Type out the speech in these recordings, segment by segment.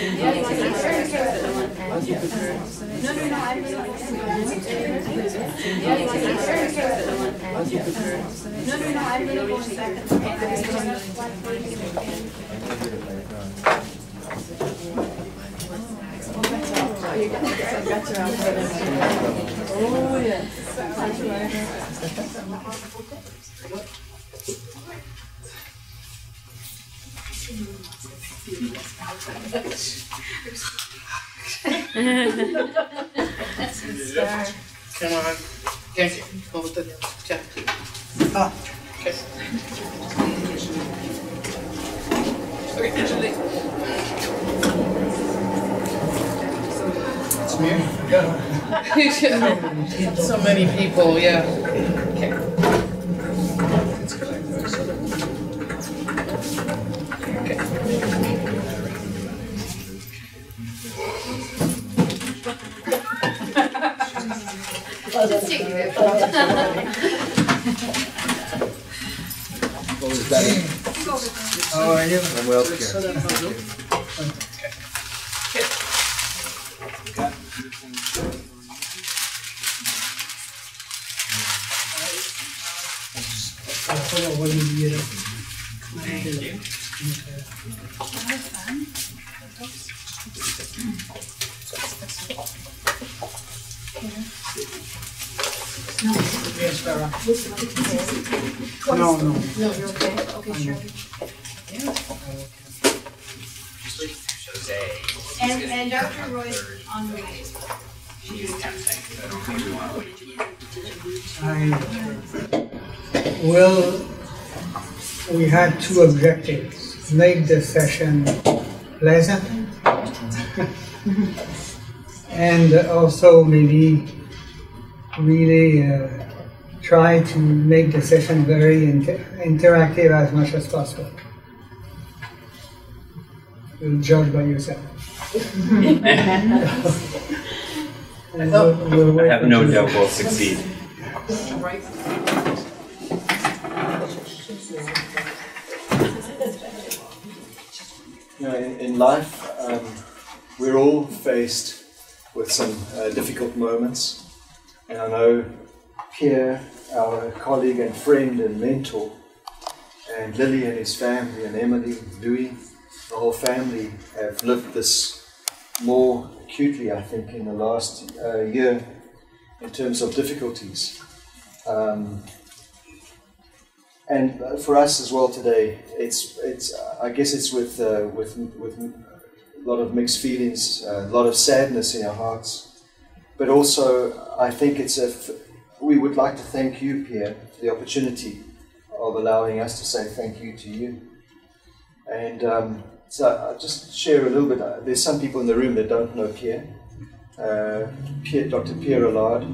Oh, yes. Come on. Thank you. Ah, okay. It's me? Yeah. So many people, yeah. Okay. How are you? I'm well, okay. Yes, Sarah. No, no. No, you're okay. Okay, sure. And Dr. Roy's on the way. Well, we had two objectives. Make the session pleasant and also maybe really try to make the session very interactive as much as possible. You'll judge by yourself. I have no doubt we'll succeed. You know, in life, we're all faced with some difficult moments, and I know Pierre, our colleague and friend and mentor, and Lily and his family, and Emily, Louis, the whole family have lived this more acutely, I think, in the last year in terms of difficulties. And for us as well today, I guess it's with a lot of mixed feelings, a lot of sadness in our hearts, but also I think we would like to thank you, Pierre, for the opportunity of allowing us to say thank you to you. And so I'll just share a little bit. There's some people in the room that don't know Pierre. Dr. Pierre Allard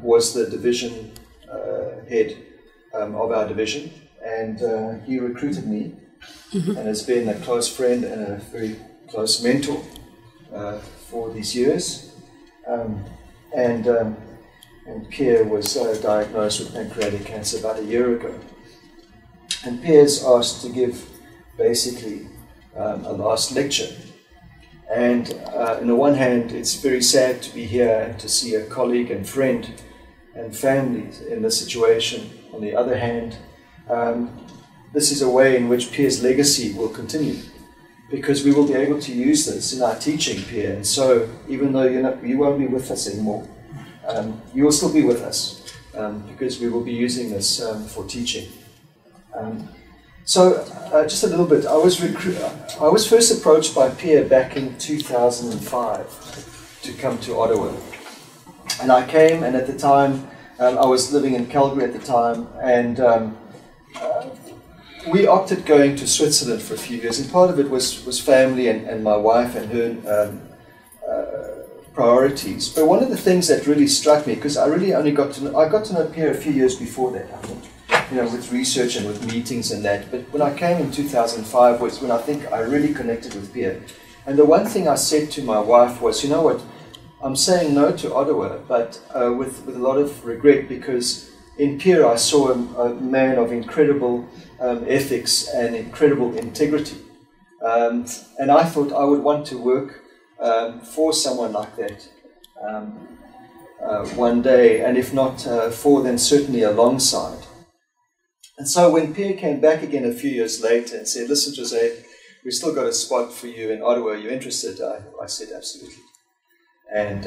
was the division head of our division, and he recruited me and has been a close friend and a very close mentor for these years. And Pierre was diagnosed with pancreatic cancer about a year ago. And Pierre's asked to give basically a last lecture. And on the one hand, it's very sad to be here and to see a colleague and friend and family in this situation. On the other hand, this is a way in which Pierre's legacy will continue, because we will be able to use this in our teaching, Pierre. And so, even though you won't be with us anymore, you will still be with us, because we will be using this for teaching. So, just a little bit. I was first approached by Pierre back in 2005 to come to Ottawa, and I came. And at the time, I was living in Calgary at the time, and we opted going to Switzerland for a few years. And part of it was family and my wife and her priorities. But one of the things that really struck me, because I got to know Pierre a few years before that, I think. With research and with meetings and that. But when I came in 2005 was when I think I really connected with Pierre. And the one thing I said to my wife was, you know what, I'm saying no to Ottawa, but with a lot of regret, because in Pierre I saw a man of incredible ethics and incredible integrity. And I thought I would want to work for someone like that one day, and if not for, then certainly alongside. And so when Pierre came back again a few years later and said, listen, Jose, we've still got a spot for you in Ottawa, are you interested? I said, absolutely. And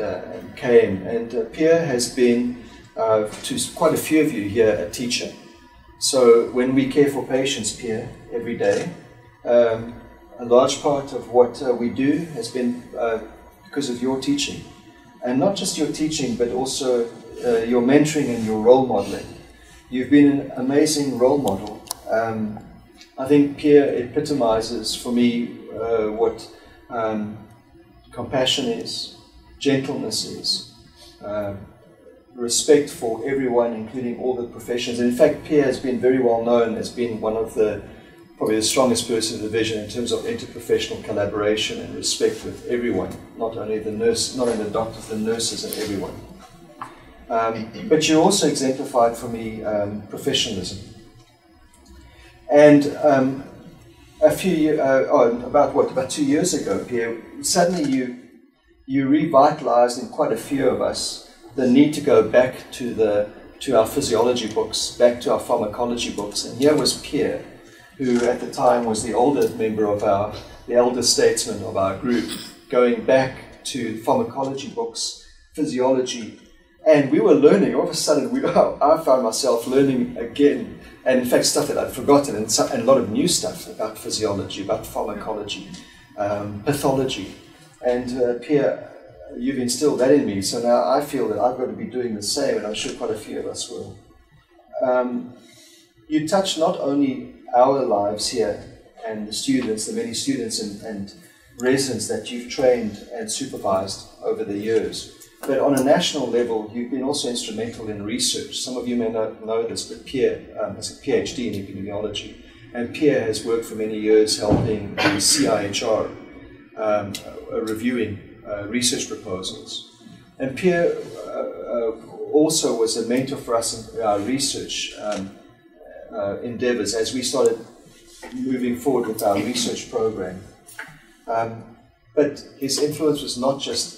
came. And Pierre has been, to quite a few of you here, a teacher. So when we care for patients, Pierre, every day, a large part of what we do has been because of your teaching. And not just your teaching, but also your mentoring and your role modeling. You've been an amazing role model. I think Pierre epitomizes for me what compassion is, gentleness is, respect for everyone, including all the professions. And in fact, Pierre has been very well known as being one of probably the strongest person in the division in terms of interprofessional collaboration and respect with everyone, not only the doctors, the nurses, and everyone. But you also exemplified for me professionalism. And about 2 years ago, Pierre, suddenly you revitalized in quite a few of us the need to go back to our physiology books, back to our pharmacology books. And here was Pierre, who at the time was the older member of the elder statesman of our group, going back to pharmacology books, physiology. And we were learning, all of a sudden, I found myself learning again, and in fact stuff that I'd forgotten, and a lot of new stuff about physiology, about pharmacology, pathology. And Pierre, you've instilled that in me, so now I feel that I've got to be doing the same, and I'm sure quite a few of us will. You touch not only our lives here, and the students, the many students and residents that you've trained and supervised over the years, but on a national level, you've been also instrumental in research. Some of you may not know this, but Pierre has a PhD in epidemiology. And Pierre has worked for many years helping the CIHR reviewing research proposals. And Pierre also was a mentor for us in our research endeavors as we started moving forward with our research program. But his influence was not just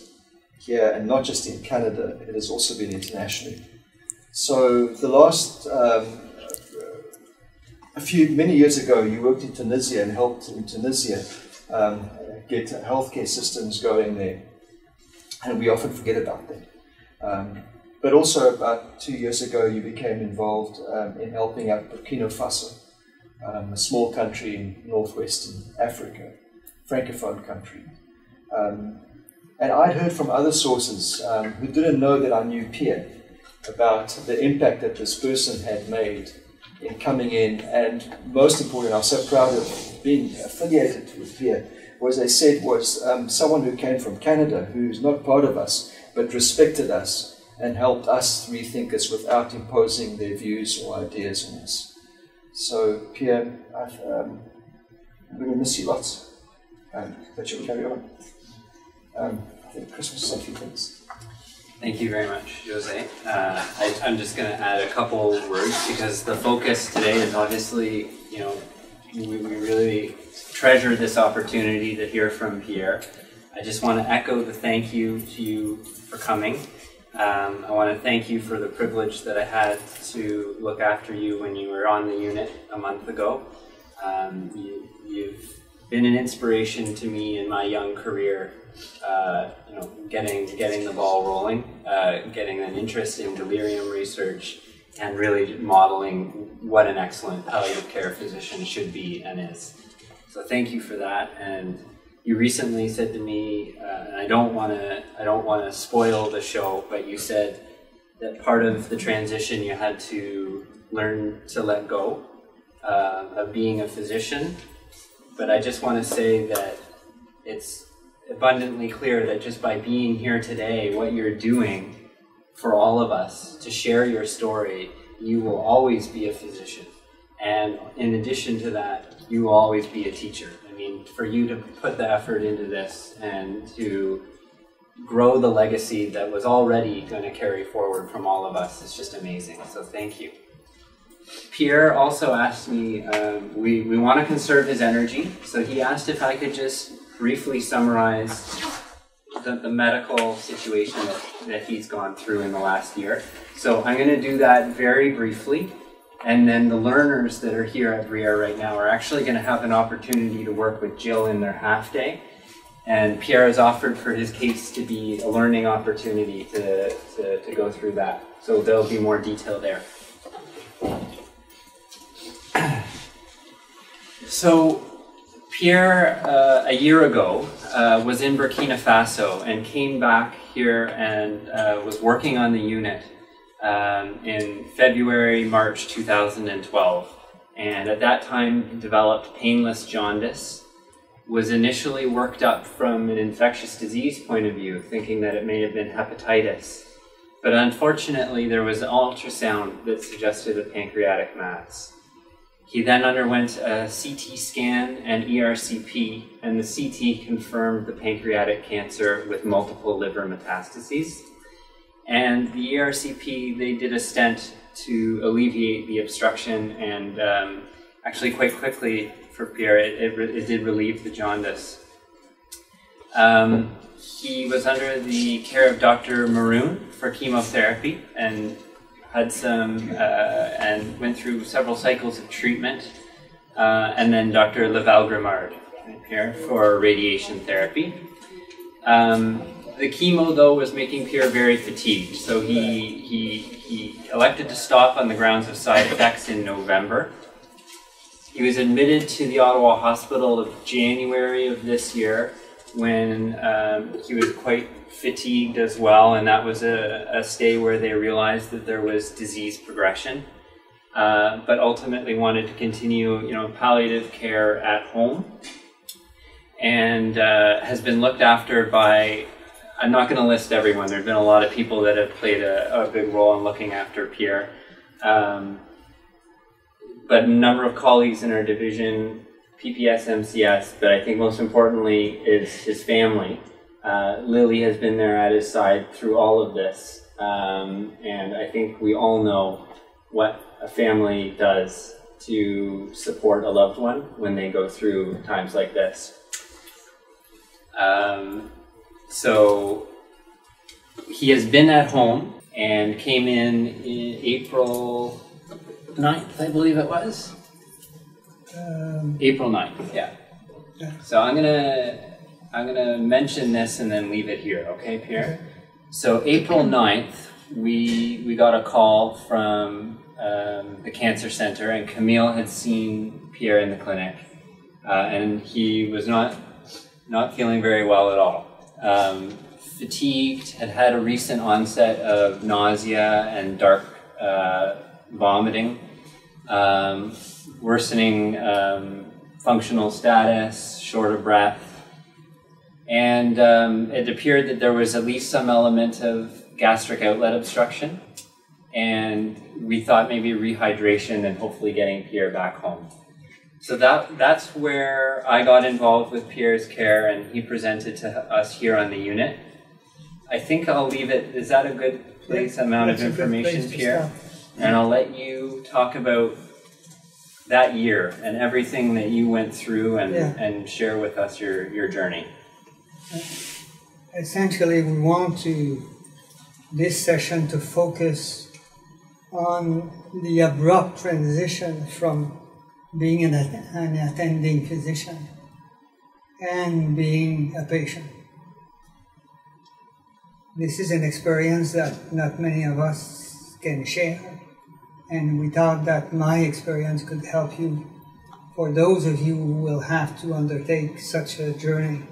here and not just in Canada, it has also been internationally. So the last, many years ago, you worked in Tunisia and helped in Tunisia get healthcare systems going there. And we often forget about that. But also about 2 years ago, you became involved in helping out Burkina Faso, a small country in northwestern Africa, Francophone country. And I'd heard from other sources who didn't know that I knew Pierre about the impact that this person had made in coming in. And most important, I was so proud of being affiliated with Pierre, was they said was someone who came from Canada, who's not part of us, but respected us and helped us rethink us without imposing their views or ideas on us. So Pierre, I'm going to miss you lots, but you'll carry on. I think Christmas is a few things. Thank you very much, Jose. I'm just going to add a couple words because the focus today is obviously, we really treasure this opportunity to hear from Pierre. I just want to echo the thank you to you for coming. I want to thank you for the privilege that I had to look after you when you were on the unit a month ago. You've been an inspiration to me in my young career. Getting the ball rolling, getting an interest in delirium research, and really modeling what an excellent palliative care physician should be and is. So thank you for that. And you recently said to me, and I don't want to spoil the show, but you said that part of the transition you had to learn to let go of being a physician. But I just want to say that it's abundantly clear that just by being here today, what you're doing for all of us to share your story, you will always be a physician. And in addition to that, you will always be a teacher. I mean, for you to put the effort into this and to grow the legacy that was already going to carry forward from all of us is just amazing. So thank you. Pierre also asked me, we want to conserve his energy, so he asked if I could just briefly summarize the medical situation that he's gone through in the last year. So I'm going to do that very briefly, and then the learners that are here at Briere right now are actually going to have an opportunity to work with Jill in their half day. And Pierre has offered for his case to be a learning opportunity to go through that. So there'll be more detail there. So Pierre, a year ago, was in Burkina Faso and came back here and was working on the unit in February, March 2012. And at that time developed painless jaundice. Was initially worked up from an infectious disease point of view, thinking that it may have been hepatitis. But unfortunately, there was an ultrasound that suggested a pancreatic mass. He then underwent a CT scan and ERCP, and the CT confirmed the pancreatic cancer with multiple liver metastases. And the ERCP, they did a stent to alleviate the obstruction, and actually quite quickly for Pierre, it did relieve the jaundice. He was under the care of Dr. Maroon for chemotherapy and had some, and went through several cycles of treatment. And then Dr. Laval-Grimard Pierre for radiation therapy. The chemo, though, was making Pierre very fatigued, so he elected to stop on the grounds of side effects in November. He was admitted to the Ottawa Hospital of January of this year when he was quite fatigued as well, and that was a stay where they realized that there was disease progression, but ultimately wanted to continue, palliative care at home, and has been looked after by, I'm not going to list everyone, there have been a lot of people that have played a big role in looking after Pierre. But a number of colleagues in our division, PPS, MCS, but I think most importantly is his family. Lily has been there at his side through all of this, and I think we all know what a family does to support a loved one when they go through times like this. So he has been at home and came in April 9th, I believe it was. April 9th, yeah. So I'm gonna mention this and then leave it here, okay, Pierre? Okay. So April 9th, we got a call from the cancer center, and Camille had seen Pierre in the clinic, and he was not feeling very well at all. Fatigued, had a recent onset of nausea and dark vomiting, worsening functional status, short of breath, and it appeared that there was at least some element of gastric outlet obstruction, and we thought maybe rehydration and hopefully getting Pierre back home. So that's where I got involved with Pierre's care, and he presented to us here on the unit. I think I'll leave it, is that a good amount of information, Pierre? And I'll let you talk about that year and everything that you went through, and share with us your journey. Essentially, we want this session to focus on the abrupt transition from being an attending physician and being a patient. This is an experience that not many of us can share, and we thought that my experience could help you, for those of you who will have to undertake such a journey.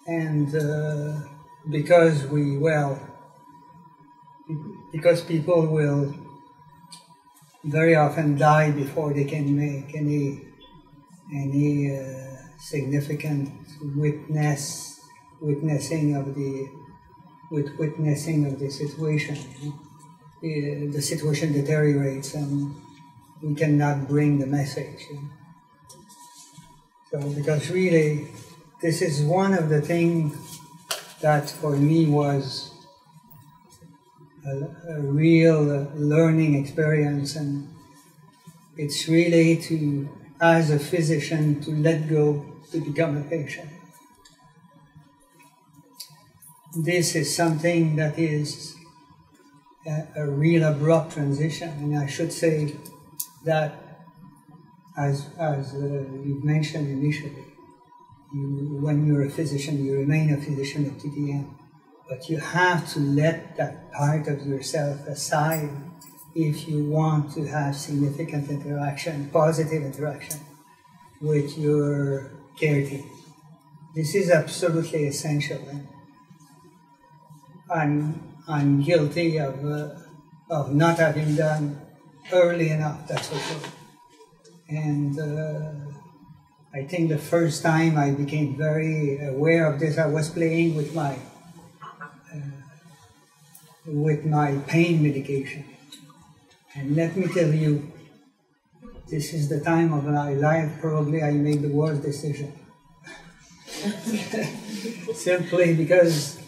And because people will very often die before they can make any significant witnessing of the situation. The situation deteriorates, and we cannot bring the message. So, because really, this is one of the things that for me was a real learning experience, and It's really to, as a physician, to let go, to become a patient. This is something that is a real abrupt transition, and I should say that, as you've mentioned initially, when you're a physician, you remain a physician up to the end, but you have to let that part of yourself aside if you want to have significant interaction, positive interaction with your care team. This is absolutely essential. I'm guilty of not having done early enough, that's for sure. And I think the first time I became very aware of this, I was playing with my pain medication. And let me tell you, this is the time of my life probably I made the worst decision. Simply because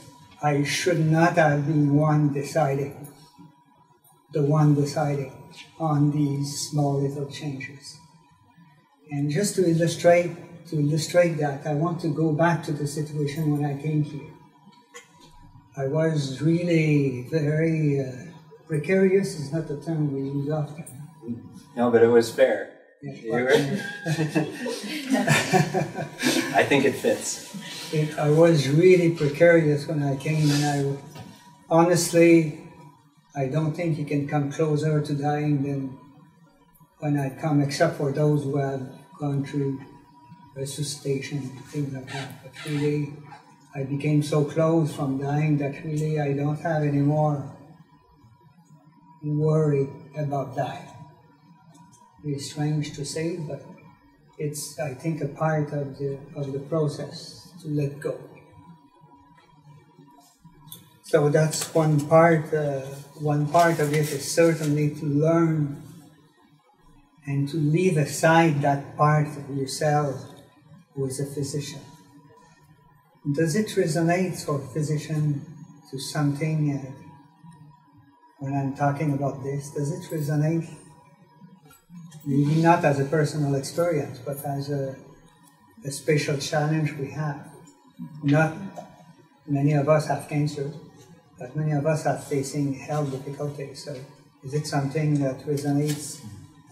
I should not have been the one deciding on these small little changes. And just to illustrate that, I want to go back to the situation when I came here. I was really very precarious is not the term we use often. No, but it was fair. Yeah, I think it fits. I was really precarious when I came, and honestly, I don't think you can come closer to dying than when I come, except for those who have gone through resuscitation and things like that. But really, I became so close from dying that really I don't have any more worry about dying. It's strange to say, but it's, I think, a part of the process to let go. So that's one part. One part of it is certainly to learn and to leave aside that part of yourself who is a physician. Does it resonate for a physician to something? When I'm talking about this, does it resonate? Maybe not as a personal experience, but as a special challenge we have. Not many of us have cancer, but many of us are facing health difficulties. So is it something that resonates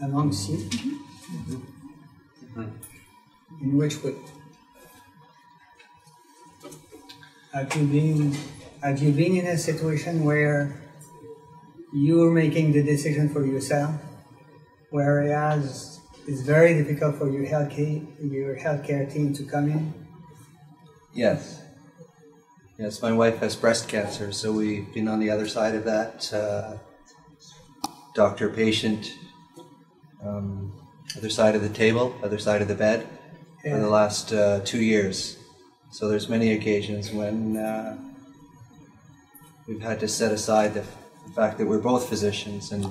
amongst you? In which way? Have you been in a situation where you're making the decision for yourself, whereas it's very difficult for your healthcare team to come in? Yes. Yes, my wife has breast cancer, so we've been on the other side of that, doctor-patient, other side of the table, other side of the bed, for the last 2 years. So there's many occasions when we've had to set aside the fact that we're both physicians and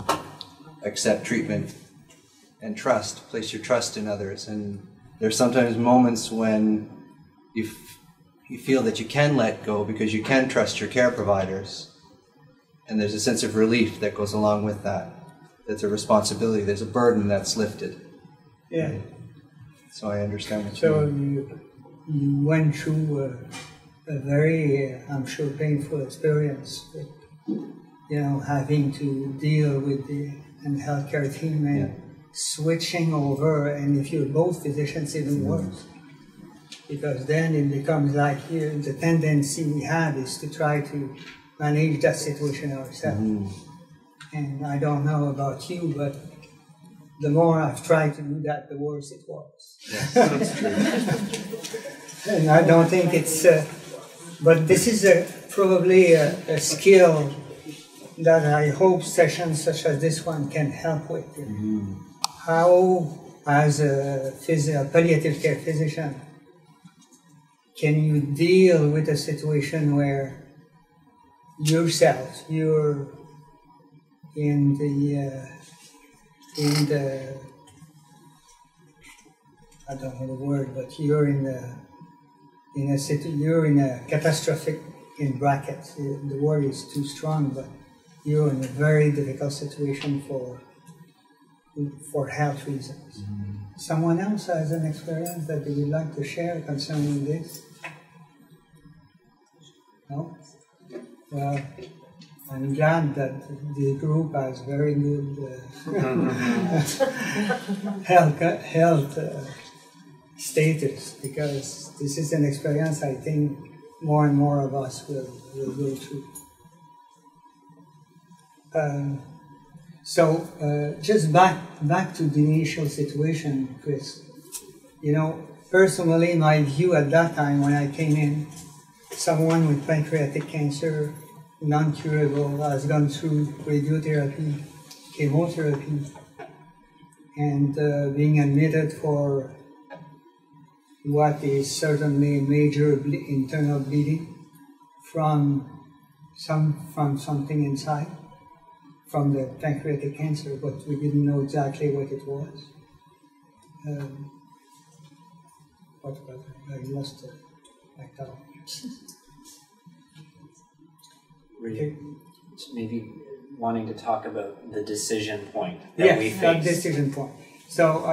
accept treatment and trust, place your trust in others. And there's sometimes moments when you feel that you can let go because you can trust your care providers. And there's a sense of relief that goes along with that. That's a responsibility, there's a burden that's lifted. Yeah. So I understand what so you mean. You went through a very, I'm sure, painful experience with, having to deal with the healthcare team and switching over, and if you're both physicians, even worse. Because then it becomes like here, the tendency we have is to try to manage that situation ourselves. And I don't know about you, but the more I've tried to do that, the worse it was. Yes, that's true. And I don't think it's, but this is probably a skill that I hope sessions such as this one can help with. How, as a palliative care physician, can you deal with a situation where yourself, you're in the I don't know the word, but you're in a catastrophic, in brackets, the word is too strong, but you're in a very difficult situation for for health reasons. Someone else has an experience that they would like to share concerning this? No? Well, I'm glad that the group has very good health status, because this is an experience I think more and more of us will go through. Just back to the initial situation, Chris. You know, personally, my view at that time when I came in, someone with pancreatic cancer, non-curable, has gone through radiotherapy, chemotherapy, and being admitted for what is certainly major internal bleeding from something inside, from the pancreatic cancer, but we didn't know exactly what it was. I lost my thought. Were you maybe wanting to talk about the decision point that we faced? That decision point. So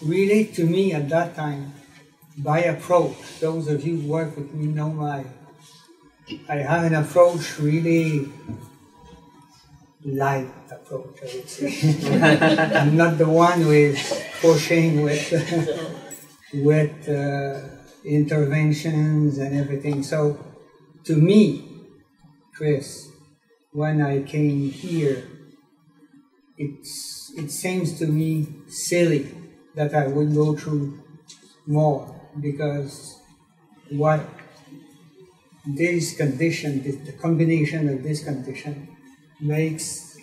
really, to me at that time, by approach, those of you who work with me know I have an approach, really light approach, I would say. I'm not the one who is pushing with interventions and everything. So to me, Chris, when I came here, it seems to me silly that I would go through more, because what this condition, the combination of this condition makes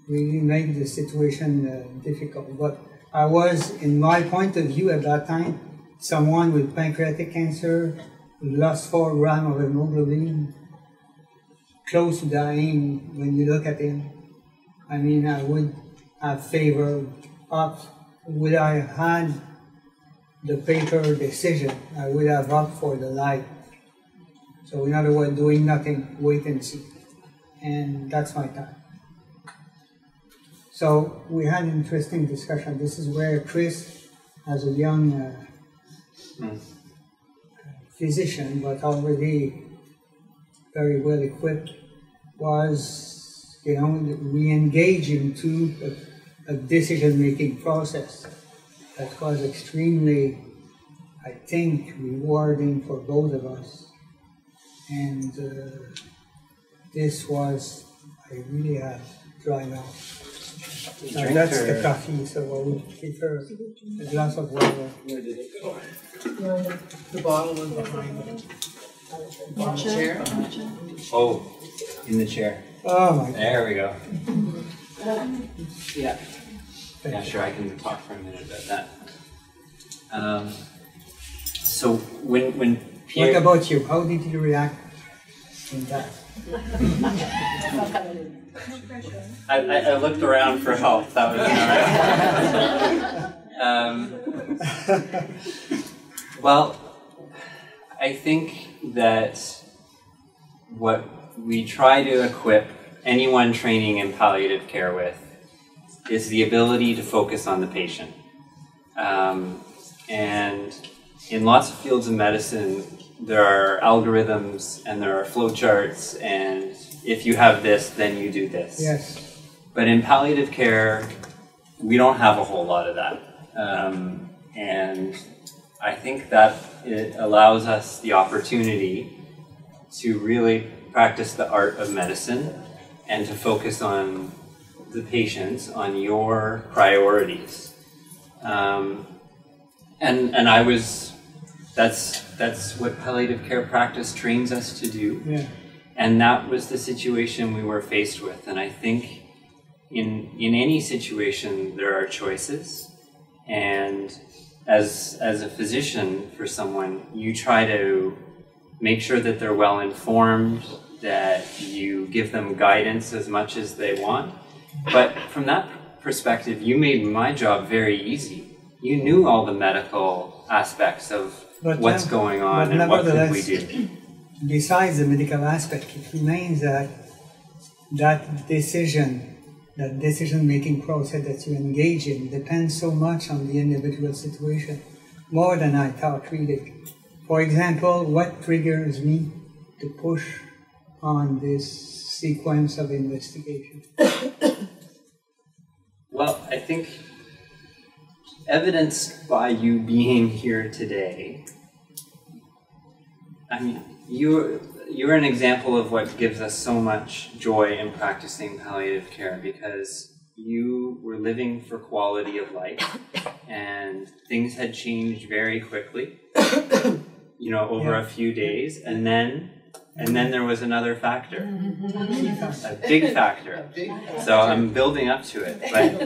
really make the situation difficult. But I was, in my point of view at that time, someone with pancreatic cancer, lost 4 grams of hemoglobin, close to dying when you look at him. I mean, I would have favored would I have had the paper decision, I would have opted for the light. So in other words, doing nothing, wait and see. And that's my time. So we had an interesting discussion. This is where Chris, as a young physician, but already very well equipped, was, re-engaged into a decision-making process that was extremely, I think, rewarding for both of us. And this was, I really had dry mouth. Now that's the coffee, so I would prefer a glass of water. Where did it go? The bottle was behind it. On the chair? Oh, in the chair. Oh my God. There we go. Yeah. Yeah, sure, I can talk for a minute about that. So when Pierre... What about you? How did you react in that? I looked around for help. That was all right. Well, I think that what we try to equip anyone training in palliative care with is the ability to focus on the patient. And in lots of fields of medicine, there are algorithms and there are flowcharts, and if you have this, then you do this. Yes. But in palliative care, we don't have a whole lot of that. And I think that it allows us the opportunity to really practice the art of medicine and to focus on the patients, on your priorities. And I was, that's what palliative care practice trains us to do. Yeah. And that was the situation we were faced with. And I think in any situation, there are choices. And as a physician for someone, you try to make sure that they're well informed, that you give them guidance as much as they want. But from that perspective, you made my job very easy. You knew all the medical aspects of what's going on and what could we do. besides the medical aspect, it remains that that decision-making process that you engage in depends so much on the individual situation, more than I thought really. For example, what triggers me to push on this sequence of investigation? Well, I think evidenced by you being here today, I mean, you're an example of what gives us so much joy in practicing palliative care, because you were living for quality of life and things had changed very quickly, you know, over a few days, and then there was another factor, a big factor. So I'm building up to it, but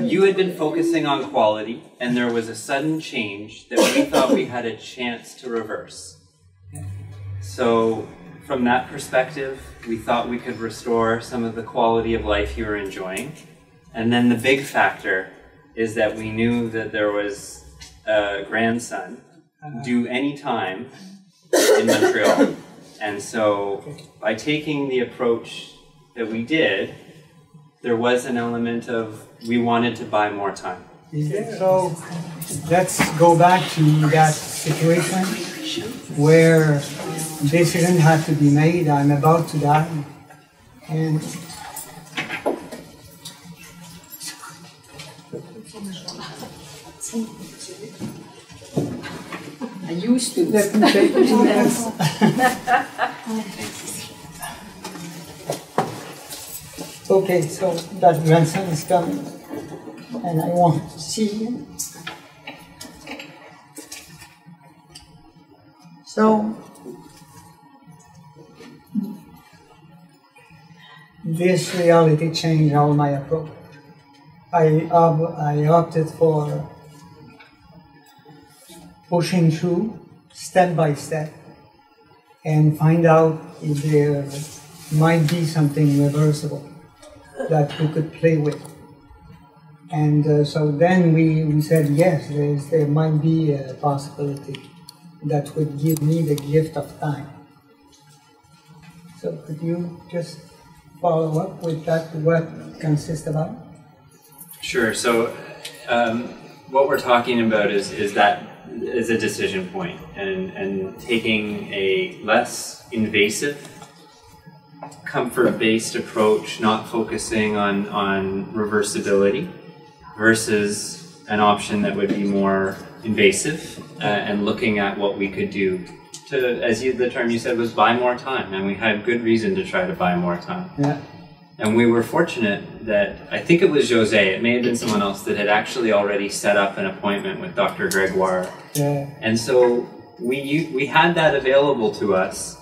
you had been focusing on quality, and there was a sudden change that we thought we had a chance to reverse. So from that perspective, we thought we could restore some of the quality of life you were enjoying. And then the big factor is that we knew that there was a grandson due any time in Montreal. And so by taking the approach that we did, there was an element of we wanted to buy more time. So let's go back to that situation where decision had to be made. I'm about to die, and I used to. let me take this. Okay, so that grandson is coming, and I want to see him. So this reality changed all my approach. I opted for pushing through step by step and find out if there might be something reversible that we could play with. And so then we said, yes, there might be a possibility that would give me the gift of time. So could you just follow up with that, what consists about? Sure. So what we're talking about is that is a decision point, and taking a less invasive, comfort-based approach, not focusing on reversibility, versus an option that would be more invasive and looking at what we could do to, as the term you said was buy more time, and we had good reason to try to buy more time. Yeah. And we were fortunate that, I think it was Jose, it may have been someone else, that had actually already set up an appointment with Dr. Gregoire. Yeah. And so we had that available to us.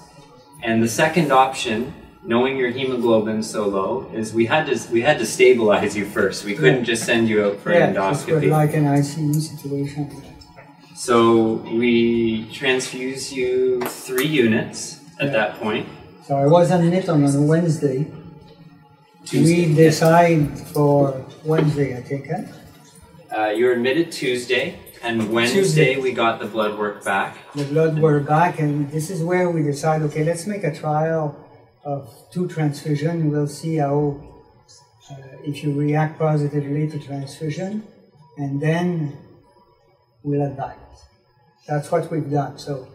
And the second option, knowing your hemoglobin so low, is we had to stabilize you first. We couldn't just send you out for an endoscopy. Yeah, like an ICU situation. So we transfused you 3 units at that point. So I was admitted on a Wednesday. Tuesday. We decide for Wednesday, I think, huh? You were admitted Tuesday, and Wednesday we got the blood work back. The blood work back, and this is where we decide, okay, let's make a trial of 2 transfusions. We'll see how, if you react positively to transfusion, and then we'll advise. That's what we've done. So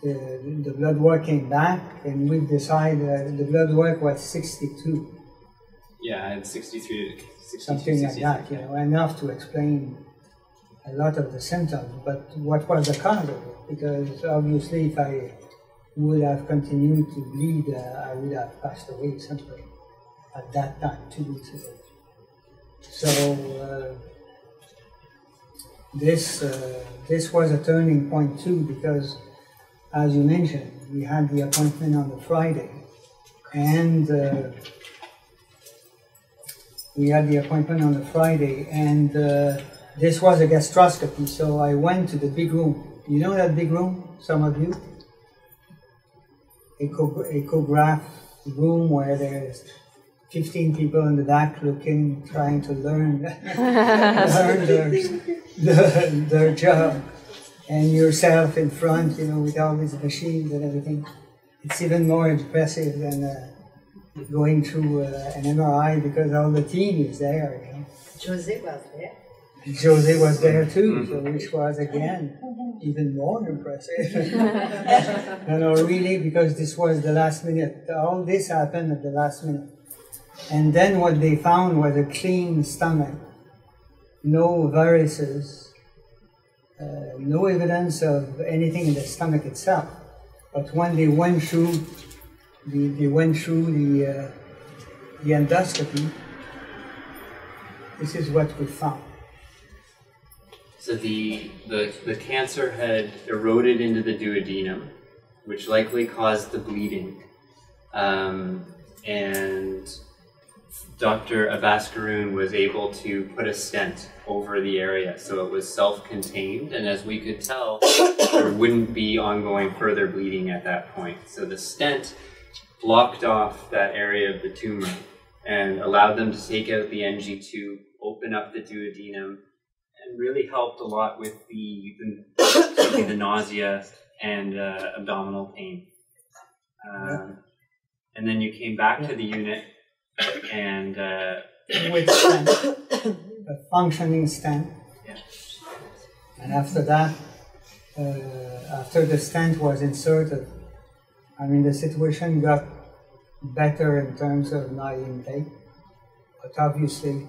the blood work came back, and we've decided the blood work was 62. Yeah, I had 63, something like that, you know, enough to explain a lot of the symptoms. But what was the cause of it? Because obviously, if I would have continued to bleed, I would have passed away simply at that time, 2 weeks ago. So this was a turning point too, because as you mentioned, we had the appointment on the Friday, and this was a gastroscopy, so I went to the big room. You know that big room, some of you? Echograph room where there's 15 people in the back looking, trying to learn their job. and yourself in front, you know, with all these machines and everything. It's even more impressive than going through an MRI because all the team is there, you know. Jose was there. Jose was there too, so which was again even more impressive. No, really, because this was the last minute. All this happened at the last minute. And then what they found was a clean stomach, no viruses, no evidence of anything in the stomach itself. But when they went through the endoscopy, this is what we found. So the cancer had eroded into the duodenum, which likely caused the bleeding. And Dr. Abaskaroon was able to put a stent over the area, so it was self-contained, and as we could tell, there wouldn't be ongoing further bleeding at that point. So the stent blocked off that area of the tumor and allowed them to take out the NG tube, open up the duodenum, and really helped a lot with the nausea and abdominal pain. And then you came back to the unit and with stent, a functioning stent. Yeah. And after that, after the stent was inserted, I mean, the situation got better in terms of night intake, but obviously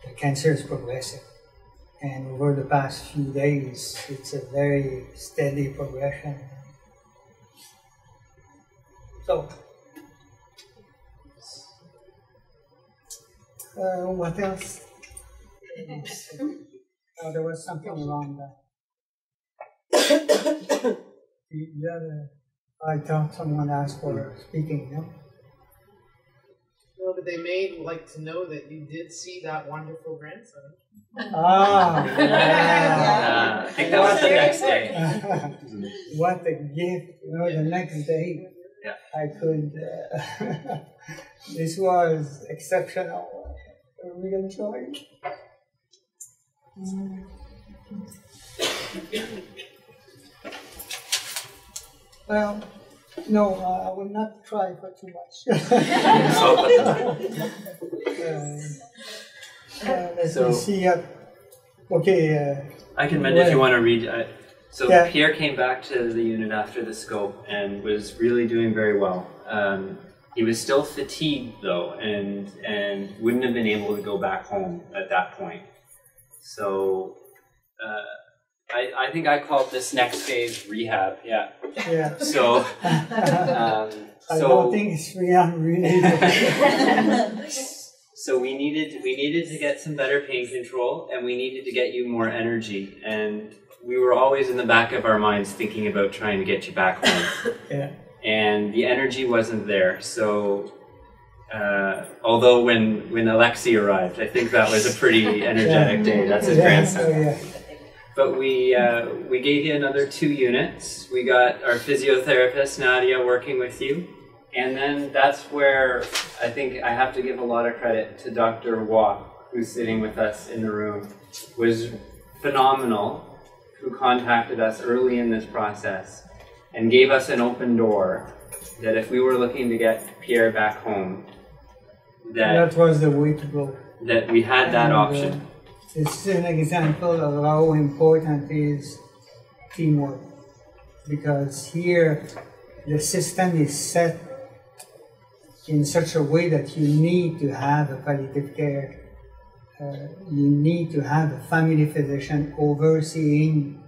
the cancer is progressing. And over the past few days, it's a very steady progression. So, what else? Oh, there was something wrong there. I thought someone asked for speaking, no? Well, but they may like to know that you did see that wonderful grandson. Ah, yeah. I think that was the next day. What a gift, you know, the next day. Yeah. I could, this was exceptional, a real joy. Well, no, I will not try for too much. Let's So- see. Okay. I can mention if you want to read. So Yeah. Pierre came back to the unit after the scope and was really doing very well. He was still fatigued though, and wouldn't have been able to go back home at that point. So I think I called this next phase rehab. Yeah. Yeah. So I don't think it's really. So we needed to get some better pain control, and we needed to get you more energy, and we were always in the back of our minds thinking about trying to get you back home. Yeah. And the energy wasn't there. So although when Alexi arrived, I think that was a pretty energetic day. That's his grandson. Yeah. But we gave you another 2 units. We got our physiotherapist Nadia working with you. And then that's where I think I have to give a lot of credit to Dr. Waugh, who's sitting with us in the room, was phenomenal, who contacted us early in this process and gave us an open door that if we were looking to get Pierre back home, That was the way to go. that we had that option. This is an example of how important is teamwork, because here the system is set in such a way that you need to have a palliative care. You need to have a family physician overseeing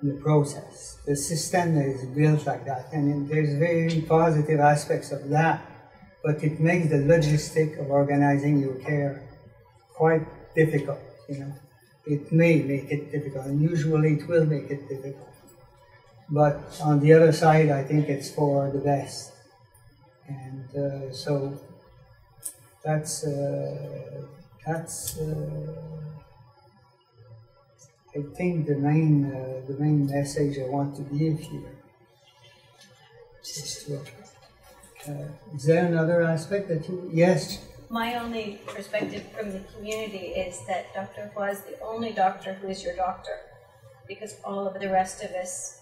the process. The system is built like that, and there's very positive aspects of that, but it makes the logistic of organizing your care quite difficult, you know. It may make it difficult, and usually it will make it difficult. But on the other side, I think it's for the best. And so that's I think the main message I want to give here. Is there another aspect that you? Yes. My only perspective from the community is that Dr. was the only doctor who is your doctor. because all of the rest of us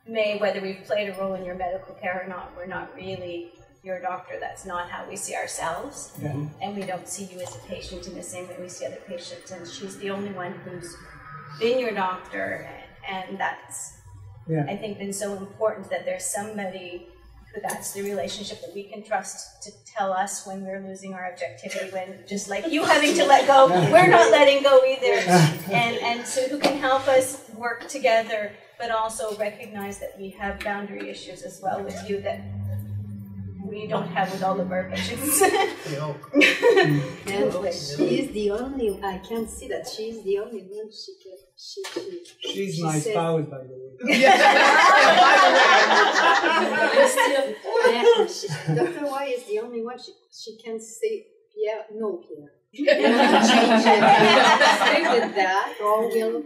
may, whether we've played a role in your medical care or not, we're not really your doctor. That's not how we see ourselves. Yeah. And we don't see you as a patient in the same way we see other patients. And she's the only one who's been your doctor, and that's, I think, been so important that there's somebody who that's the relationship that we can trust to tell us when we're losing our objectivity, when just like you having to let go, we're not letting go either. And so who can help us work together, but also recognize that we have boundary issues as well with you that we don't have with all of our patients. And she is the only, I can see that she is the only one She's my spouse, by the way. Dr. Y is the only one, she can say, Pierre, no, Pierre. And change it. Stay with that, or we'll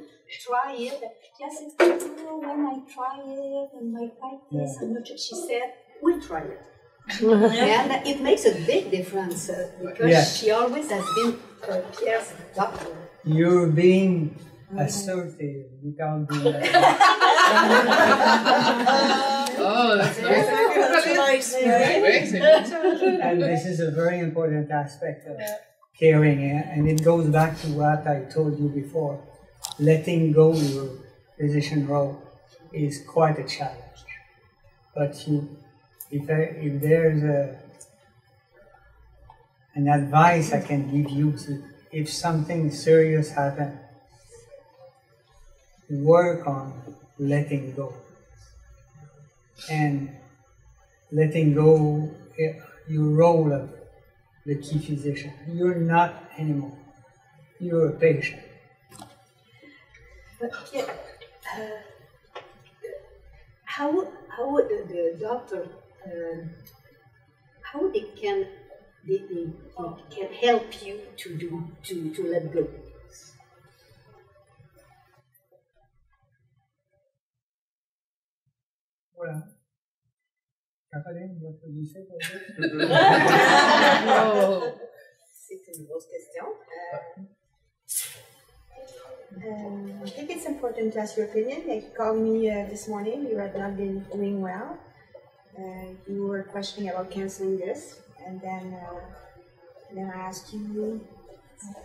try it. Yes, it's good when I try it, and my practice, I'm not sure. She said, we'll try it. And it makes a big difference because she always has been Pierre's doctor. You're being assertive without being Oh, that's nice. And this is a very important aspect of caring, and it goes back to what I told you before. Letting go your physician role is quite a challenge. But if there's an advice I can give you, if something serious happens, work on letting go. And letting go your role of the key physician. You're not anymore. You're a patient. But how would the doctor, how they can help you to let go? Voilà. Caroline, what would you say about this? C'est une grosse question. I think it's important to ask your opinion. Like you called me this morning, you had not been doing well. You were questioning about canceling this, and then I asked you,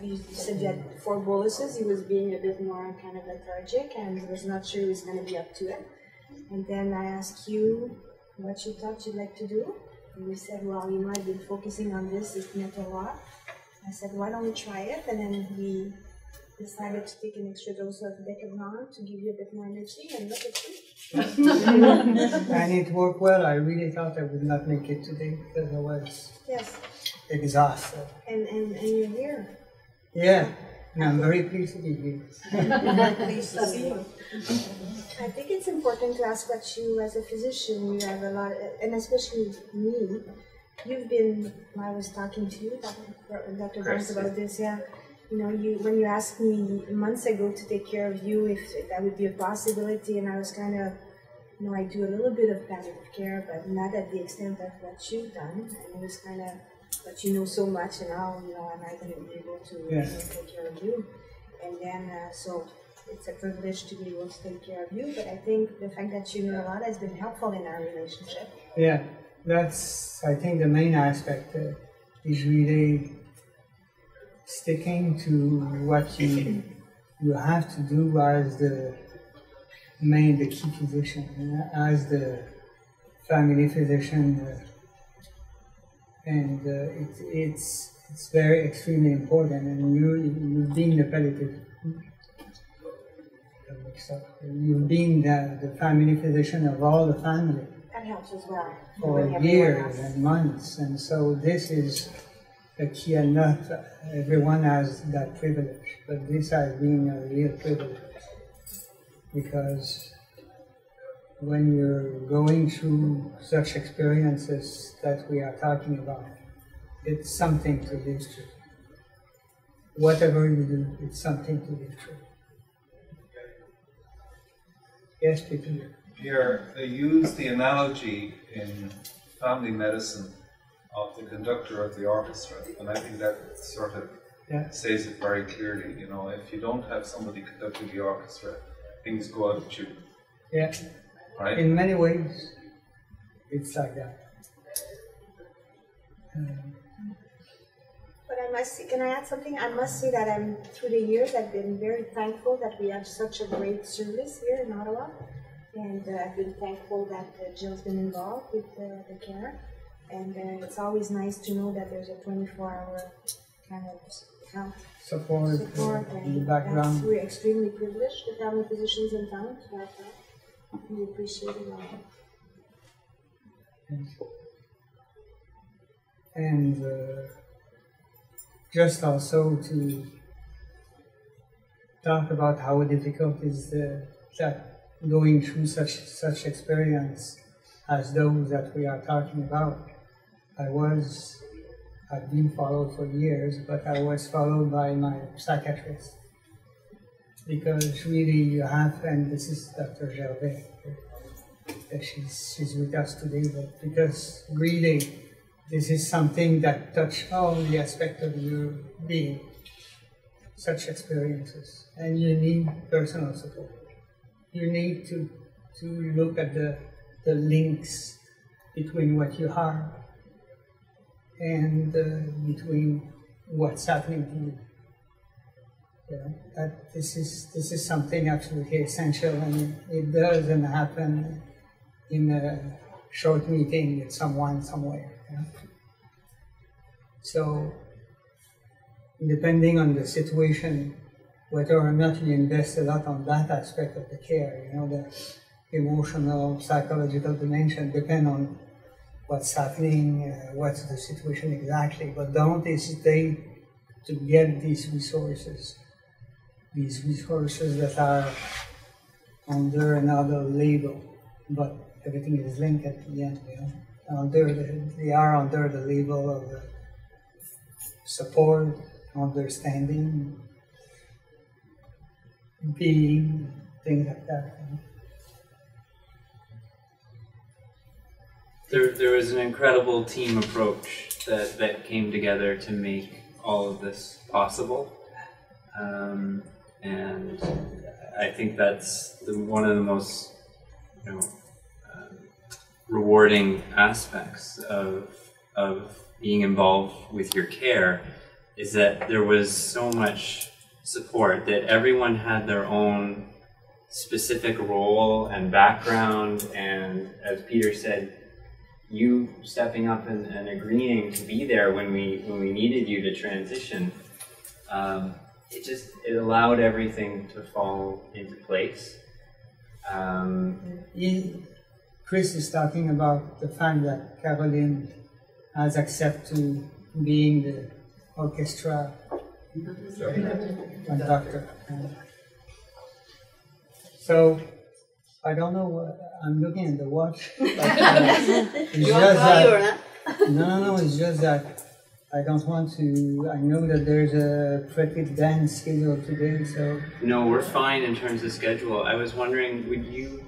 you said you had 4 boluses, he was being a bit more kind of lethargic and was not sure he was going to be up to it. And then I asked you what you thought you'd like to do. And you said, well, you might be focusing on this, it's not a lot. I said, why don't we try it? And then we decided to take an extra dose of Decadron to give you a bit more energy, and look at you. And it worked well. I really thought I would not make it today because I was exhausted. And you're here. Yeah, and I'm very pleased to be here. Pleased to see you. I think it's important to ask what you, as a physician, you have a lot, and especially me, you've been, I was talking to you, Dr. Burns, about this, You know, when you asked me months ago to take care of you, if that would be a possibility, and I was kind of, you know, I do a little bit of palliative care, but not at the extent of what you've done. And it was kind of, but you know so much, and now, you know, am I going to be able to take care of you? And then, so it's a privilege to be able to take care of you, but I think the fact that you know a lot has been helpful in our relationship. Yeah, that's, I think, the main aspect is really sticking to what you have to do as the key physician, as the family physician, and it's very extremely important. And you've been the palliative, you've been the family physician of all the family. That helps as well. For years and months, and so this is a key, and not everyone has that privilege, but this has been a real privilege, because when you're going through such experiences that we are talking about, it's something to live through. Whatever you do, it's something to live through. Yes, Peter? Pierre, they use the analogy in family medicine of the conductor of the orchestra, and I think that sort of says it very clearly. You know, if you don't have somebody conducting the orchestra, things go out of tune. Yeah. Right? In many ways, it's like that. But I must say, can I add something? I must say that through the years, I've been very thankful that we have such a great service here in Ottawa. And I've been thankful that Jill's been involved with the care. And it's always nice to know that there's a 24-hour kind of health Support in the background. We're extremely privileged, the family physicians in town, to have that. We appreciate it all. And just also to talk about how difficult is that going through such experience as those that we are talking about. I've been followed for years, but I was followed by my psychiatrist. Because really you have, and this is Dr. Gervais, she's with us today, but because really this is something that touches all the aspects of your being, such experiences, and you need personal support. You need to look at the links between what you are and between what's happening to you. You know, that this is something absolutely essential, and it doesn't happen in a short meeting with someone somewhere. You know? So, depending on the situation, whether or not you invest a lot on that aspect of the care, you know, the emotional, psychological dimension, depend on what's happening, what's the situation exactly, but don't hesitate to get these resources that are under another label, but everything is linked at the end, you know. They are under the label of support, understanding, being, things like that. You know? There was an incredible team approach that came together to make all of this possible. And I think that's one of the most rewarding aspects of being involved with your care, is that there was so much support, that everyone had their own specific role and background, and as Peter said, you stepping up and agreeing to be there when we needed you to transition, it allowed everything to fall into place. Chris is talking about the fact that Caroline has accepted being the orchestra conductor. So I don't know what I'm looking at the watch. It's You want to call you or not? No, it's just that I don't want to. I know that there's a pretty dense schedule today, so. No, we're fine in terms of schedule. I was wondering, would you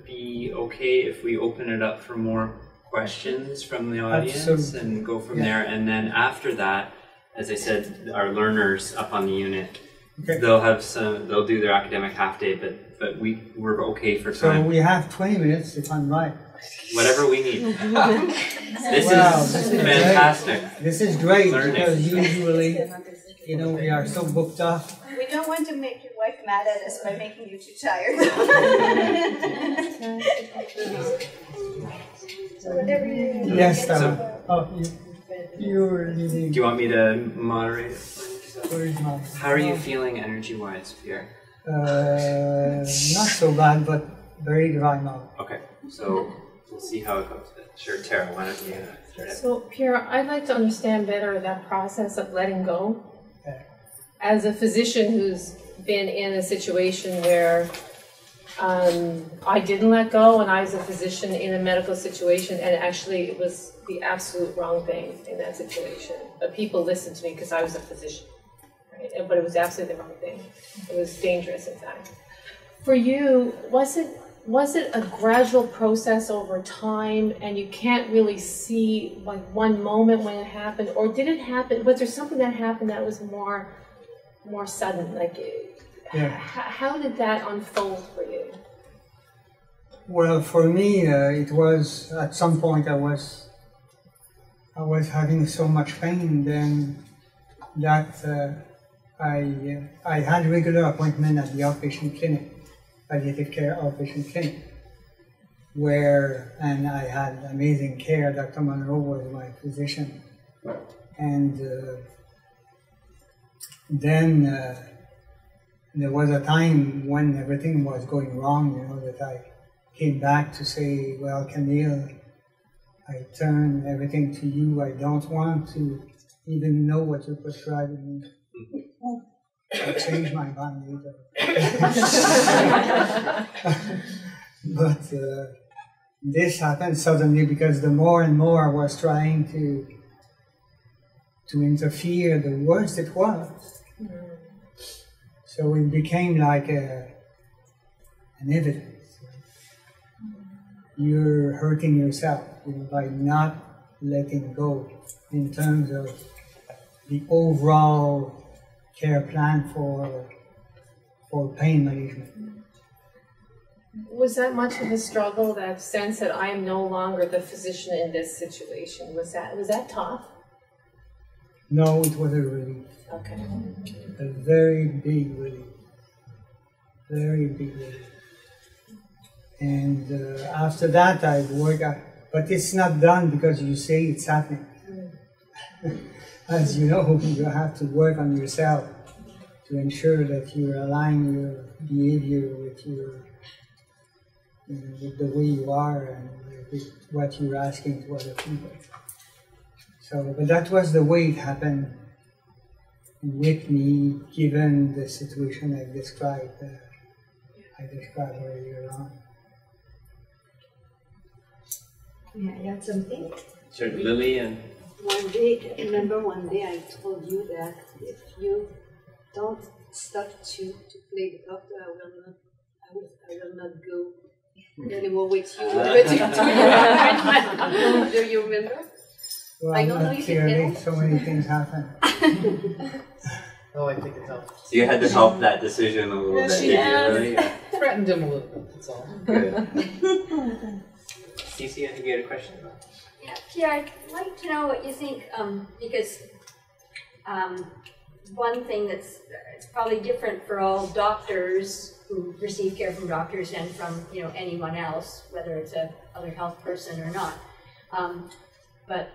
be okay if we open it up for more questions from the audience? Absolutely. And go from there? And then after that, as I said, our learners up on the unit, okay, they'll do their academic half day, but we're okay for time. So we have 20 minutes if I'm right. Whatever we need. This is fantastic. Great. This is great Learning. because usually, you know, we are so booked up. We don't want to make your wife mad at us by making you too tired. Yes, you're leading. Do you want me to moderate it? Where is my? How are you feeling energy-wise, Pierre? Not so bad, but very dry mouth. Okay, so we'll see how it goes. Sure, Tara, why don't you start it? So, Pierre, I'd like to understand better that process of letting go. As a physician who's been in a situation where I didn't let go, and I was a physician in a medical situation, and actually it was the absolute wrong thing in that situation. But people listened to me because I was a physician, right? But it was absolutely the wrong thing. It was dangerous, in fact. For you, was it a gradual process over time, and you can't really see like one moment when it happened, or did it happen? Was there something that happened that was more sudden? Like, Yeah. How did that unfold for you? Well, for me, it was at some point I was having so much pain then that I had regular appointment at the outpatient clinic, palliative care outpatient clinic, and I had amazing care. Dr. Monroe was my physician, and then there was a time when everything was going wrong, that I came back to say, well, Camille, I turn everything to you. I don't want to even know what you're prescribing me. I changed my mind later. But this happened suddenly because the more and more I was trying to interfere, the worse it was. So it became like an evidence. You're hurting yourself, by not letting go in terms of the overall care plan for pain management. Was that much of a struggle, that sense that I am no longer the physician in this situation? Was that tough? No, it was a relief. Okay. A very big relief. Very big relief. And after that, I work out. But it's not done because you say it's happening. As you know, you have to work on yourself to ensure that you align your behavior with with the way you are and with what you're asking to other people. So, but that was the way it happened with me, given the situation I described earlier on. Yeah, I had something. Sure, Lily and... One day I told you that if you don't stop to play the doctor, I will not go anymore with you. Do you remember? Well, I don't know if it helps. So many things happen. Oh, I think it helped. So you had to help that decision a little bit, did you really? Threatened him a little bit, that's all. Good. Cece, I think you had a question about that. Yeah, Pierre, I'd like to know what you think, because one thing that's probably different for all doctors who receive care from doctors and from anyone else, whether it's a other health person or not, but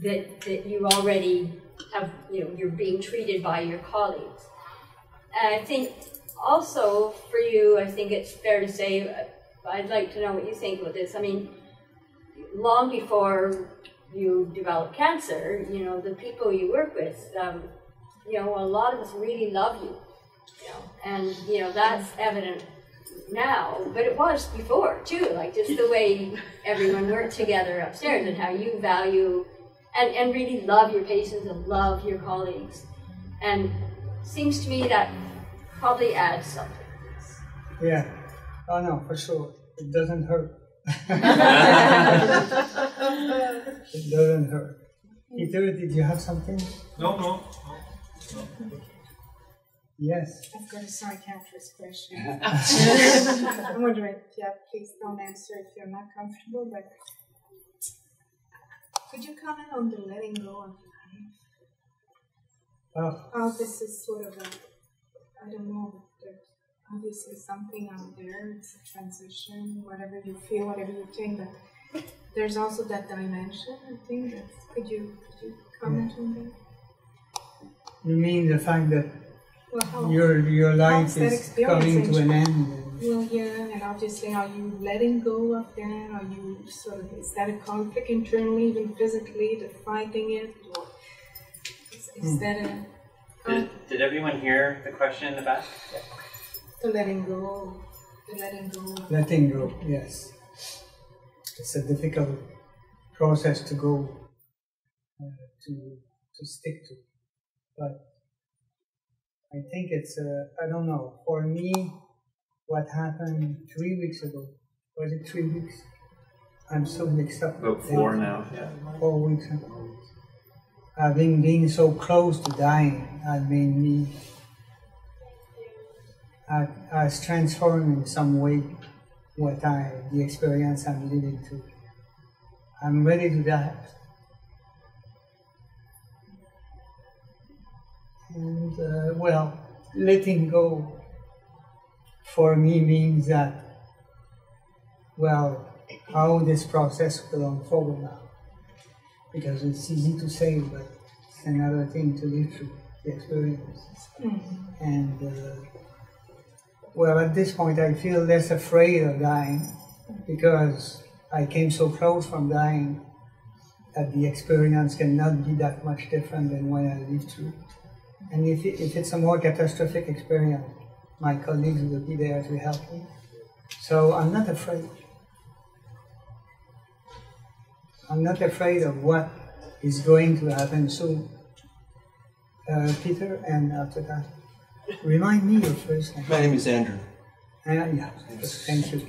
that you already have, you're being treated by your colleagues. And I think also for you, I think it's fair to say, I'd like to know what you think about this. I mean, long before you develop cancer, the people you work with, a lot of us really love you, and that's evident now, but it was before too, like just the way everyone worked together upstairs and how you value and really love your patients and love your colleagues, and seems to me that probably adds something. Yeah, oh no, for sure, it doesn't hurt. It doesn't hurt. Peter, did you have something? No. Yes. I've got a psychiatrist question. I'm wondering, please don't answer if you're not comfortable, but could you comment on the letting go of life? Oh, this is sort of I don't know, there's obviously something out there, it's a transition, whatever you feel, whatever you think, but there's also that dimension, I think. Could you comment on that? You mean the fact that your life is coming to an end? Well, yeah, and obviously, are you letting go of that? Are you is that a conflict internally, even physically, the fighting it? Or is that a... Did everyone hear the question in the back? The letting go. Letting go, yes. It's a difficult process to go to stick to, but I think it's I don't know. For me, what happened 3 weeks ago? Was it 3 weeks? I'm so mixed up. About 4 now. Yeah. 4 weeks ago. Having been so close to dying, had made me has transformed in some way the experience I'm living through. I'm ready to die. And well, letting go for me means that, well, how this process will unfold now. Because it's easy to say, but it's another thing to live through the experience. And well, at this point I feel less afraid of dying because I came so close from dying that the experience cannot be that much different than what I lived through. And if it's a more catastrophic experience, my colleagues will be there to help me. So I'm not afraid. I'm not afraid of what is going to happen soon. Peter, and after that, remind me your first name. My name is Andrew. Yeah, thank you.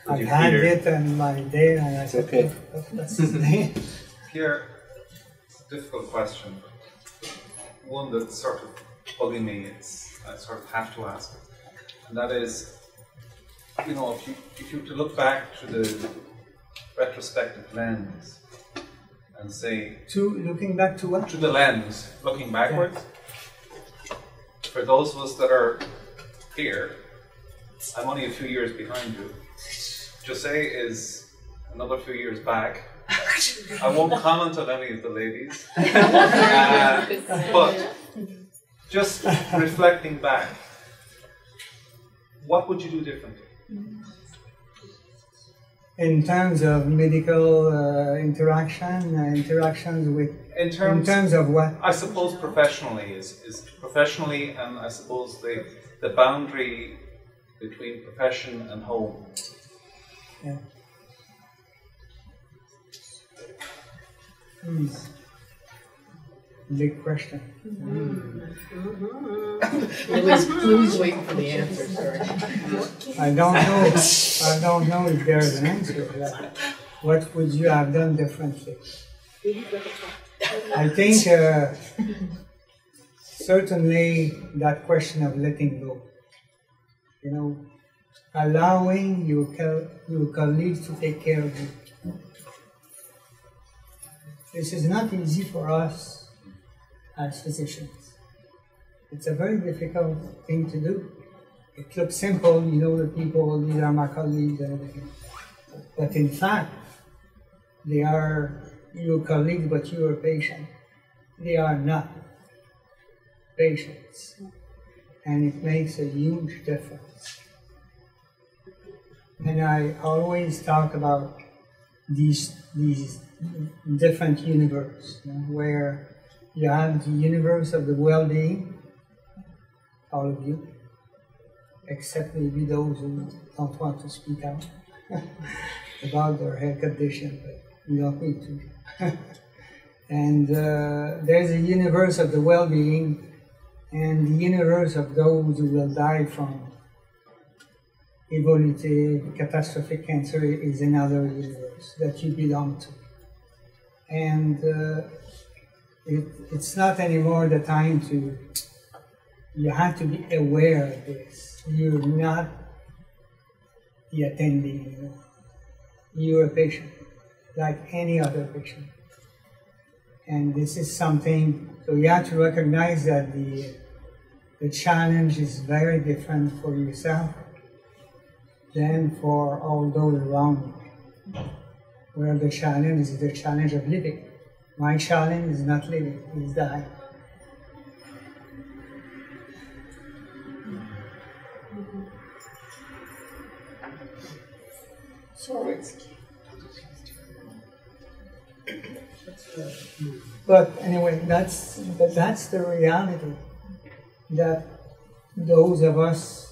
I had it on my day, and I said, okay. That's his name. Pierre, it's a difficult question. One that's sort of bugging me, I sort of have to ask it. And that is, you know, if you were to look back through the retrospective lens and say... Looking back to what? Through the lens, looking backwards. Yeah. For those of us that are here, I'm only a few years behind you. Jose is another few years back. I won't comment on any of the ladies. But just reflecting back, what would you do differently? In terms of medical interactions with... In terms of what? I suppose professionally is professionally, and I suppose the boundary between profession and home. Yeah. Big question. Louis waiting for the answer, sorry. I don't know if there's an answer to that. What would you have done differently? I think certainly that question of letting go. You know, allowing your colleagues to take care of you. This is not easy for us as physicians. It's a very difficult thing to do. It looks simple, you know, the people, these are my colleagues and everything. But in fact, they are your colleagues, but you are patient. They are not patients. And it makes a huge difference. And I always talk about these different universes, you know, where you have the universe of the well-being, all of you, except maybe those who don't want to speak out about their health condition, but you don't need to. And there's a universe of the well-being and the universe of those who will die from evolutive, catastrophic cancer is another universe that you belong to. And it's not anymore the time to, you have to be aware of this. You're not the attendee anymore. You're a patient, like any other patient. And this is something, so you have to recognize that the challenge is very different for yourself than for all those around you. Where the challenge is the challenge of living. My challenge is not living, it's dying. Sorry. But anyway, that's the reality that those of us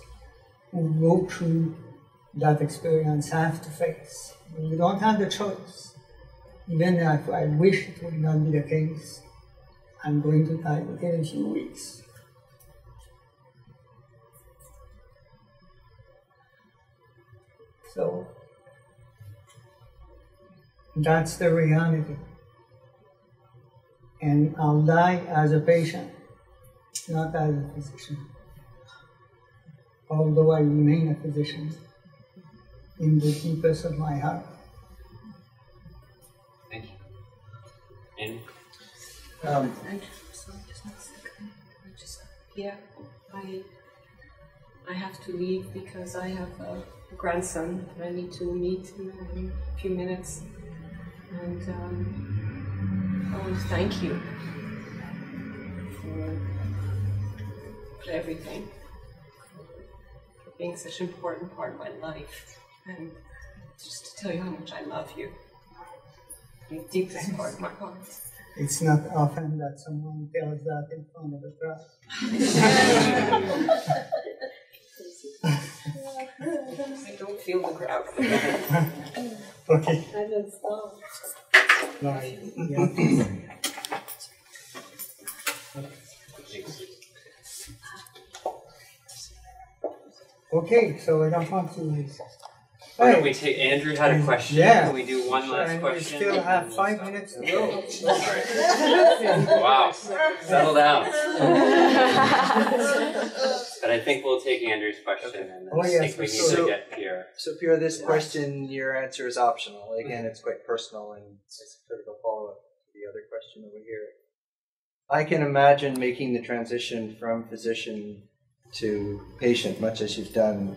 who go through that experience have to face. You don't have the choice. Even if I wish it would not be the case, I'm going to die within a few weeks. So that's the reality. And I'll die as a patient, not as a physician. although I remain a physician in the deepest of my heart. Thank you. And yeah, I have to leave because I have a grandson I need to meet in a few minutes, and I want to thank you for everything, for being such an important part of my life, and just to tell you how much I love you, the deepest part of my heart. It's not often that someone tells that in front of a crowd. I don't feel the crowd. Okay. I don't stop. Right. Yeah. Okay, so I don't want to. Why don't we take, Andrew had a question. Yeah. Can we do one last And question? We still have 5 minutes to go. Wow. Settle down. But I think we'll take Andrew's question and then I think we need to get Pierre. So Pierre, this question, your answer is optional. Again, it's quite personal and it's a critical follow-up to the other question over here. I can imagine making the transition from physician to patient, much as you've done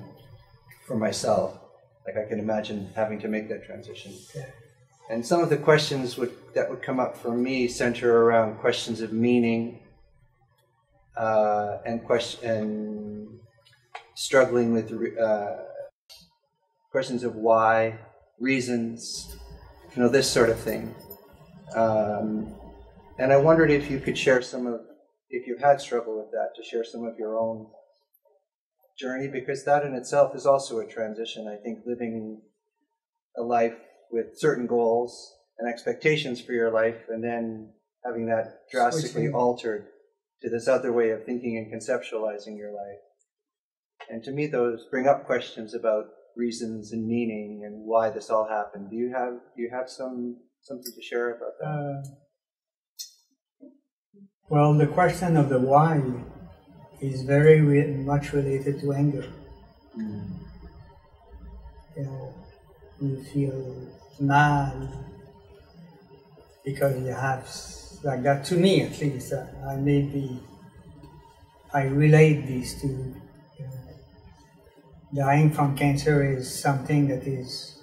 for myself. Like I can imagine having to make that transition. Yeah. And some of the questions that would come up for me center around questions of meaning and struggling with questions of why, reasons, this sort of thing. And I wondered if you could share if you've had struggle with that, to share some of your own journey, because that in itself is also a transition. I think living a life with certain goals and expectations for your life, and then having that drastically altered to this other way of thinking and conceptualizing your life. And to me, those bring up questions about reasons and meaning and why this all happened. Do you have something to share about that? Well, the question of the why is very much related to anger. You feel mad because you have, like that to me at least, I relate these two. Dying from cancer is something that is,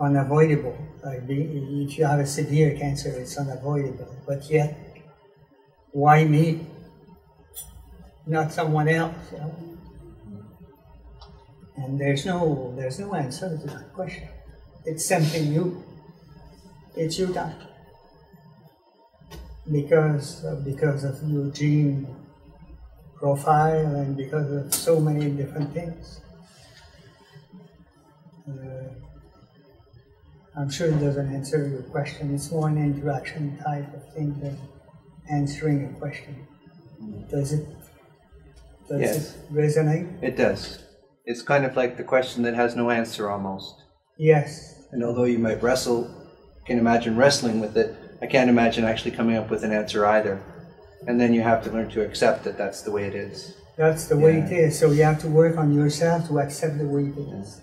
unavoidable. If you have a severe cancer, it's unavoidable. But yet, why me? Not someone else. And there's no answer to that question. It's something new. It's your time. Because of your gene profile and because of so many different things. I'm sure it doesn't answer your question. It's more an interaction type of thing than answering a question. Does it resonate? It does. It's kind of like the question that has no answer almost. Yes. And although you might can imagine wrestling with it, I can't imagine actually coming up with an answer either. And then you have to learn to accept that that's the way it is. That's the way it is. So you have to work on yourself to accept the way it is.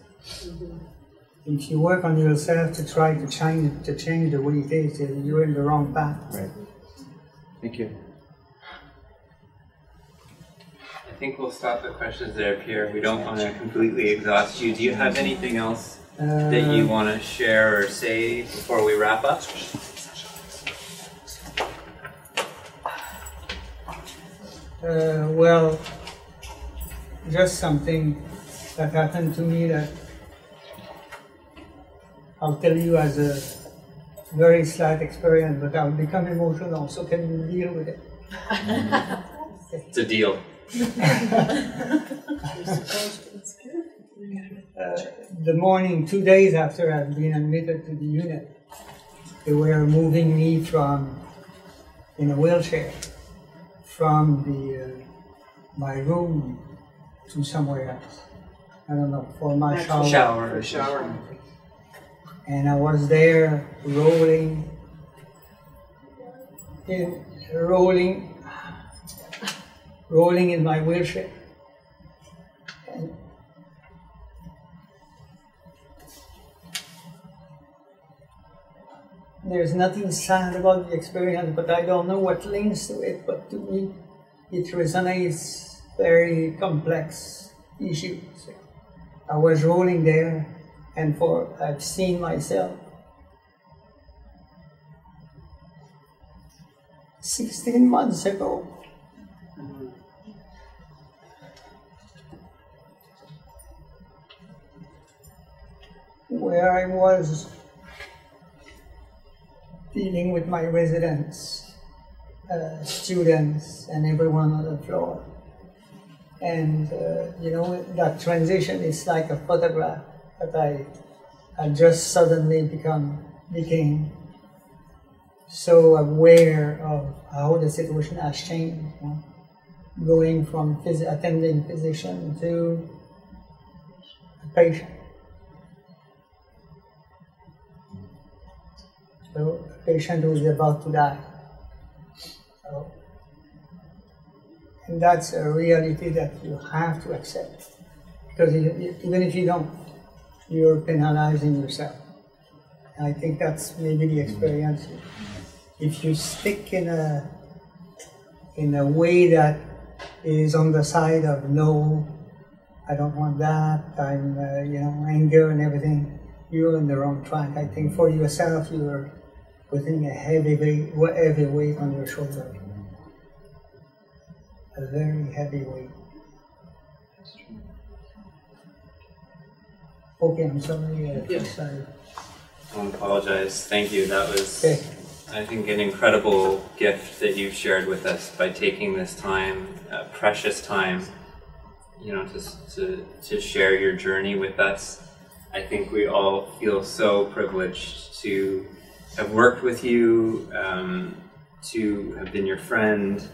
If you work on yourself to try to change the way it is, you're in the wrong path. Right. Thank you. I think we'll stop the questions there, Pierre. We don't want to completely exhaust you. Do you have anything else that you want to share or say before we wrap up? Well, just something that happened to me that I'll tell you as a very slight experience, but I'll become emotional, so can you deal with it? It's a deal. The morning, 2 days after I've been admitted to the unit, they were moving me in a wheelchair from my room to somewhere else. I don't know, for my shower. Shower. And I was there rolling rolling in my wheelchair. And there's nothing sad about the experience, but I don't know what links to it, but to me it resonates very complex issues. I was rolling there, and I've seen myself 16 months ago. Where I was dealing with my residents, students, and everyone on the floor. And you know, that transition is like a photograph that I just suddenly became so aware of how the situation has changed. You know? Going from attending physician to a patient. So a patient who is about to die. So, and that's a reality that you have to accept. Because even if you don't, you're penalizing yourself. And I think that's maybe the experience. If you stick in a way that is on the side of no, I don't want that, I'm you know, anger and everything, you're on the wrong track. I think for yourself, you're putting a heavy weight on your shoulder. A very heavy weight. Okay, I'm sorry. Sorry. I don't apologize. Thank you. That was, I think, an incredible gift that you've shared with us by taking this time, precious time, you know, to share your journey with us. I think we all feel so privileged to have worked with you, to have been your friend,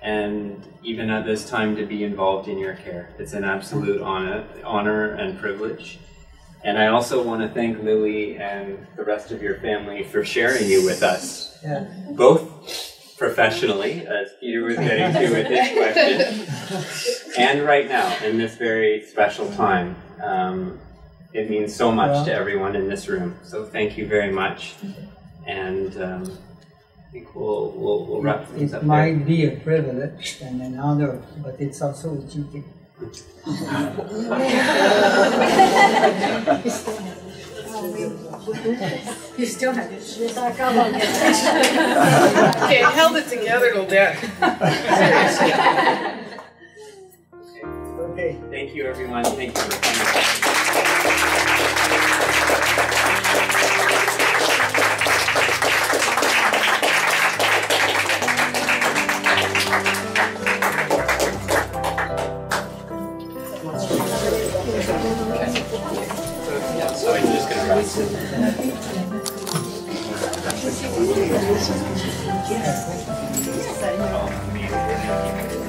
and even at this time to be involved in your care. It's an absolute honor and privilege. And I also want to thank Lily and the rest of your family for sharing you with us, both professionally, as Peter was getting to with his question, and right now, in this very special time. It means so much to everyone in this room. So thank you very much. And I think we'll wrap things up there. It might be a privilege and an honor, but it's also a duty. You still have it. Okay, held it together till death. Okay. Thank you, everyone. Thank you for coming. So I'm just going to wrap it.